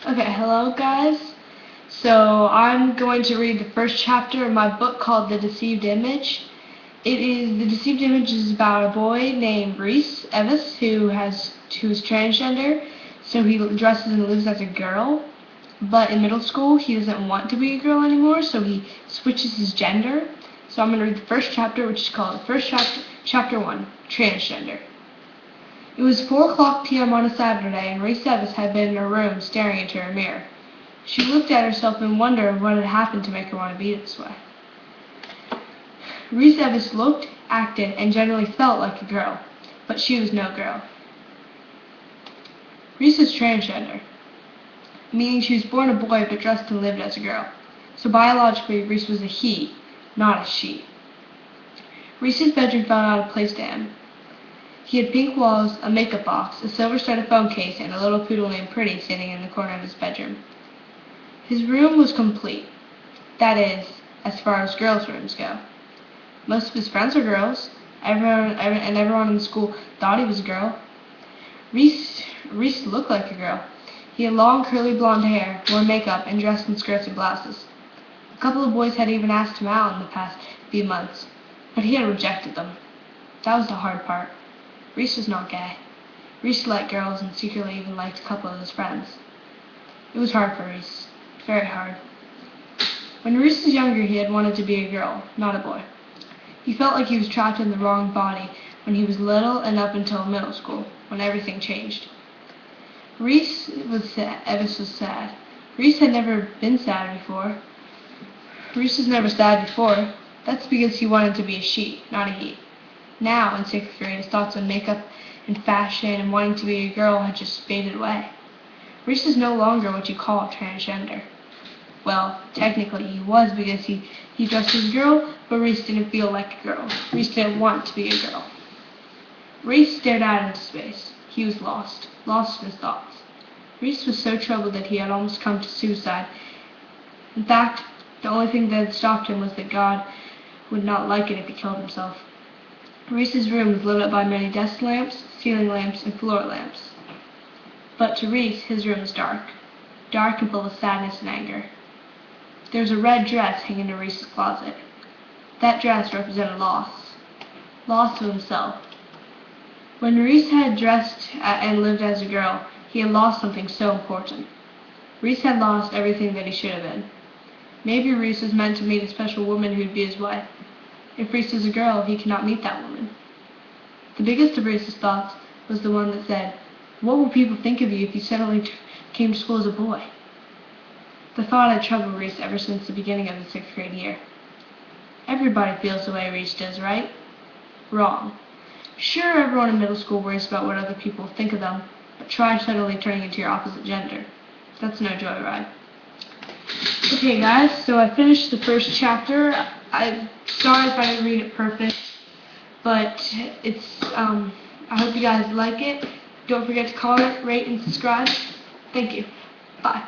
Okay, hello guys. So I'm going to read the first chapter of my book called The Deceived Image. The Deceived Image is about a boy named Reese Evis who's transgender, so he dresses and lives as a girl. But in middle school he doesn't want to be a girl anymore, so he switches his gender. So I'm going to read the first chapter, which is called Chapter 1, Transgender. It was 4:00 p.m. on a Saturday, and Reese Evis had been in her room staring into her mirror. She looked at herself in wonder of what had happened to make her want to be this way. Reese Evis looked, acted, and generally felt like a girl, but she was no girl. Reese is transgender, meaning she was born a boy but dressed and lived as a girl. So biologically, Reese was a he, not a she. Reese's bedroom felt out of place to him. He had pink walls, a makeup box, a silver-studded phone case, and a little poodle named Pretty sitting in the corner of his bedroom. His room was complete. That is, as far as girls' rooms go. Most of his friends were girls, and everyone in the school thought he was a girl. Reese looked like a girl. He had long, curly blonde hair, wore makeup, and dressed in skirts and blouses. A couple of boys had even asked him out in the past few months, but he had rejected them. That was the hard part. Reese was not gay. Reese liked girls and secretly even liked a couple of his friends. It was hard for Reese. Very hard. When Reese was younger, he had wanted to be a girl, not a boy. He felt like he was trapped in the wrong body when he was little and up until middle school, when everything changed. Evis was sad. Reese had never been sad before. Reese was never sad before. That's because he wanted to be a she, not a he. Now, in 6th grade, his thoughts on makeup and fashion and wanting to be a girl had just faded away. Reese is no longer what you call transgender. Well, technically he was, because he dressed as a girl, but Reese didn't feel like a girl. Reese didn't want to be a girl. Reese stared out into space. He was lost in his thoughts. Reese was so troubled that he had almost come to suicide. In fact, the only thing that had stopped him was that God would not like it if he killed himself. Reese's room was lit up by many desk lamps, ceiling lamps, and floor lamps. But to Reese, his room was dark and full of sadness and anger. There was a red dress hanging in Reese's closet. That dress represented loss of himself. When Reese had dressed and lived as a girl, he had lost something so important. Reese had lost everything that he should have been. Maybe Reese was meant to meet a special woman who would be his wife. If Reese was a girl, he could not meet that woman. The biggest of Reese's thoughts was the one that said, "What will people think of you if you suddenly came to school as a boy?" The thought had troubled Reese ever since the beginning of the 6th grade year. Everybody feels the way Reese does, right? Wrong. Sure, everyone in middle school worries about what other people think of them, but try suddenly turning into your opposite gender. That's no joyride. Okay guys, so I finished the first chapter. I'm sorry if I didn't read it perfect, but I hope you guys like it. Don't forget to comment, rate, and subscribe. Thank you. Bye.